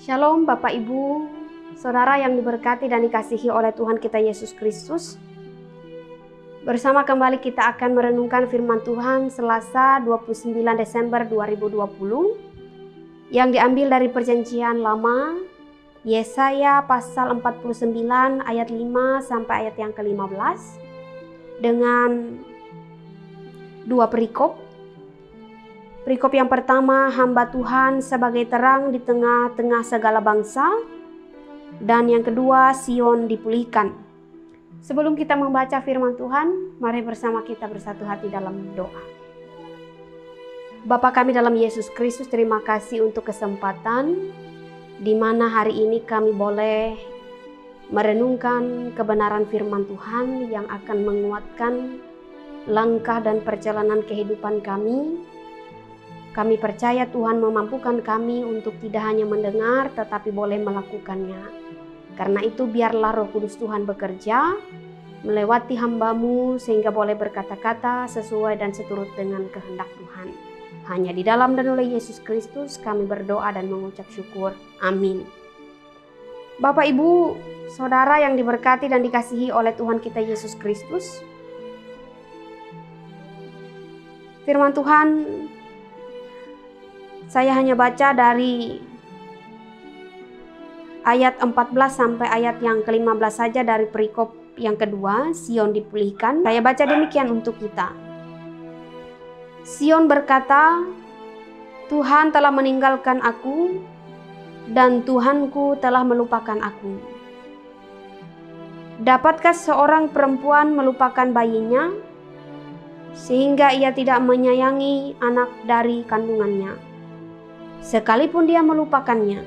Shalom Bapak Ibu, Saudara yang diberkati dan dikasihi oleh Tuhan kita Yesus Kristus. Bersama kembali kita akan merenungkan firman Tuhan Selasa 29 Desember 2020 yang diambil dari Perjanjian Lama, Yesaya pasal 49 ayat 5 sampai ayat yang ke-15 dengan dua perikop. Perikop yang pertama, hamba Tuhan sebagai terang di tengah-tengah segala bangsa. Dan yang kedua, Sion dipulihkan. Sebelum kita membaca firman Tuhan, mari bersama kita bersatu hati dalam doa. Bapa kami dalam Yesus Kristus, terima kasih untuk kesempatan di mana hari ini kami boleh merenungkan kebenaran firman Tuhan yang akan menguatkan langkah dan perjalanan kehidupan kami. Kami percaya Tuhan memampukan kami untuk tidak hanya mendengar tetapi boleh melakukannya. Karena itu biarlah Roh Kudus Tuhan bekerja melewati hamba-Mu sehingga boleh berkata-kata sesuai dan seturut dengan kehendak Tuhan. Hanya di dalam dan oleh Yesus Kristus kami berdoa dan mengucap syukur. Amin. Bapak, Ibu, Saudara yang diberkati dan dikasihi oleh Tuhan kita Yesus Kristus. Firman Tuhan saya hanya baca dari ayat 14 sampai ayat yang ke-15 saja dari perikop yang kedua, Sion dipulihkan. Saya baca demikian untuk kita. Sion berkata, Tuhan telah meninggalkan aku dan Tuhanku telah melupakan aku. Dapatkah seorang perempuan melupakan bayinya sehingga ia tidak menyayangi anak dari kandungannya? Sekalipun dia melupakannya,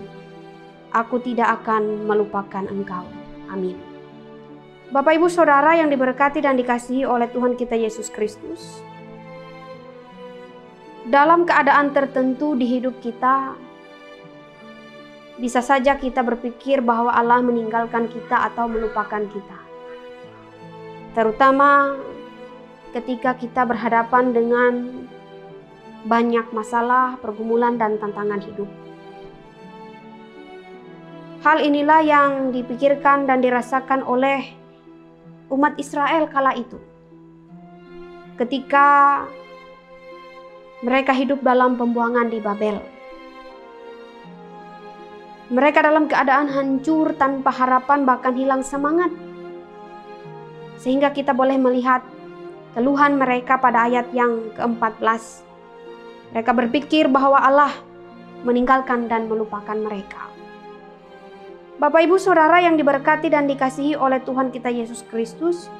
aku tidak akan melupakan engkau. Amin. Bapak, Ibu, Saudara yang diberkati dan dikasihi oleh Tuhan kita Yesus Kristus. Dalam keadaan tertentu di hidup kita, bisa saja kita berpikir bahwa Allah meninggalkan kita atau melupakan kita. Terutama ketika kita berhadapan dengan banyak masalah, pergumulan, dan tantangan hidup. Hal inilah yang dipikirkan dan dirasakan oleh umat Israel kala itu. Ketika mereka hidup dalam pembuangan di Babel. Mereka dalam keadaan hancur, tanpa harapan, bahkan hilang semangat. Sehingga kita boleh melihat keluhan mereka pada ayat yang ke-14. Mereka berpikir bahwa Allah meninggalkan dan melupakan mereka. Bapak, Ibu, Saudara yang diberkati dan dikasihi oleh Tuhan kita Yesus Kristus.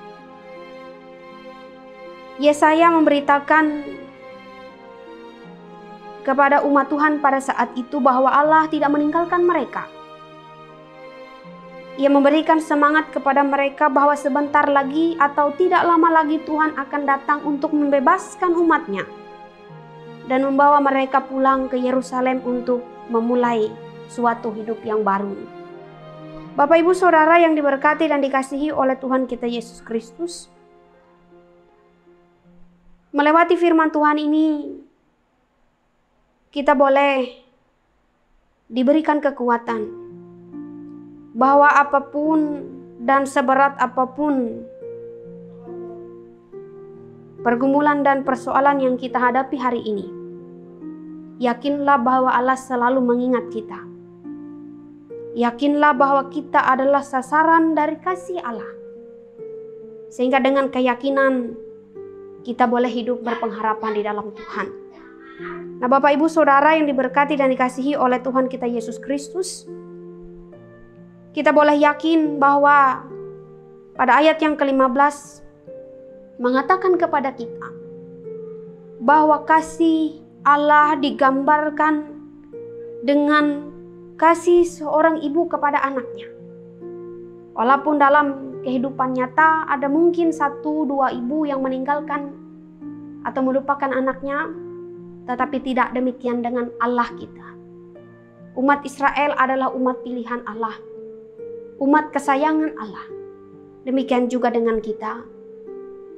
Yesaya memberitakan kepada umat Tuhan pada saat itu bahwa Allah tidak meninggalkan mereka. Ia memberikan semangat kepada mereka bahwa sebentar lagi atau tidak lama lagi Tuhan akan datang untuk membebaskan umatnya dan membawa mereka pulang ke Yerusalem untuk memulai suatu hidup yang baru. Bapak, Ibu, Saudara yang diberkati dan dikasihi oleh Tuhan kita Yesus Kristus. Melewati firman Tuhan ini, kita boleh diberikan kekuatan bahwa apapun dan seberat apapun pergumulan dan persoalan yang kita hadapi hari ini, yakinlah bahwa Allah selalu mengingat kita. Yakinlah bahwa kita adalah sasaran dari kasih Allah. Sehingga dengan keyakinan kita boleh hidup berpengharapan di dalam Tuhan. Nah, Bapak, Ibu, Saudara yang diberkati dan dikasihi oleh Tuhan kita Yesus Kristus, kita boleh yakin bahwa pada ayat yang ke-15 mengatakan kepada kita bahwa kasih Allah digambarkan dengan kasih seorang ibu kepada anaknya. Walaupun dalam kehidupan nyata ada mungkin 1-2 ibu yang meninggalkan atau melupakan anaknya, tetapi tidak demikian dengan Allah kita. Umat Israel adalah umat pilihan Allah, umat kesayangan Allah. Demikian juga dengan kita.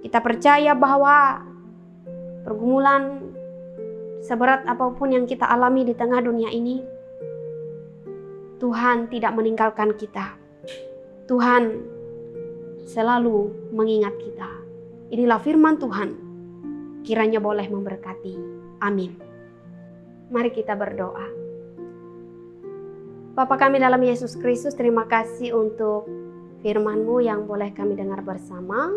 Kita percaya bahwa pergumulan seberat apapun yang kita alami di tengah dunia ini, Tuhan tidak meninggalkan kita. Tuhan selalu mengingat kita. Inilah firman Tuhan. Kiranya boleh memberkati. Amin. Mari kita berdoa. Bapa kami dalam Yesus Kristus, terima kasih untuk firman-Mu yang boleh kami dengar bersama.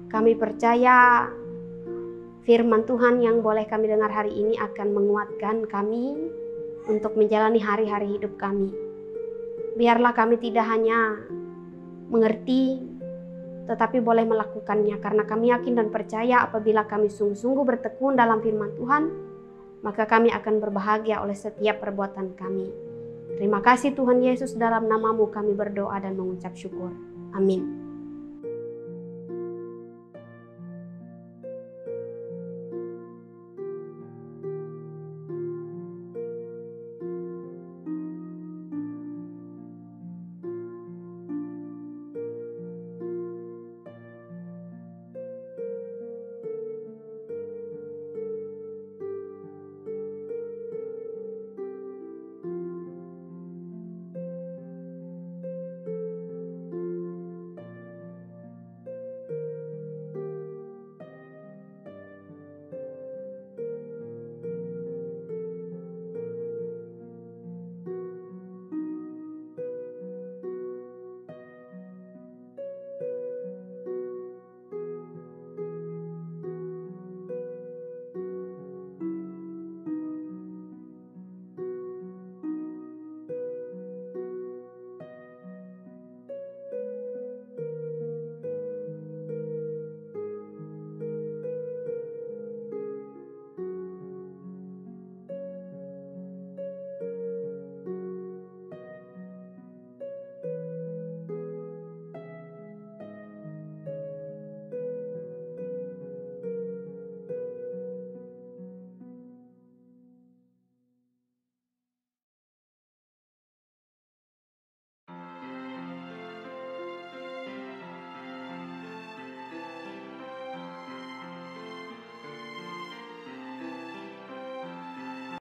Kami percaya firman Tuhan yang boleh kami dengar hari ini akan menguatkan kami untuk menjalani hari-hari hidup kami. Biarlah kami tidak hanya mengerti, tetapi boleh melakukannya, karena kami yakin dan percaya apabila kami sungguh-sungguh bertekun dalam firman Tuhan, maka kami akan berbahagia oleh setiap perbuatan kami. Terima kasih Tuhan Yesus, dalam nama-Mu kami berdoa dan mengucap syukur. Amin.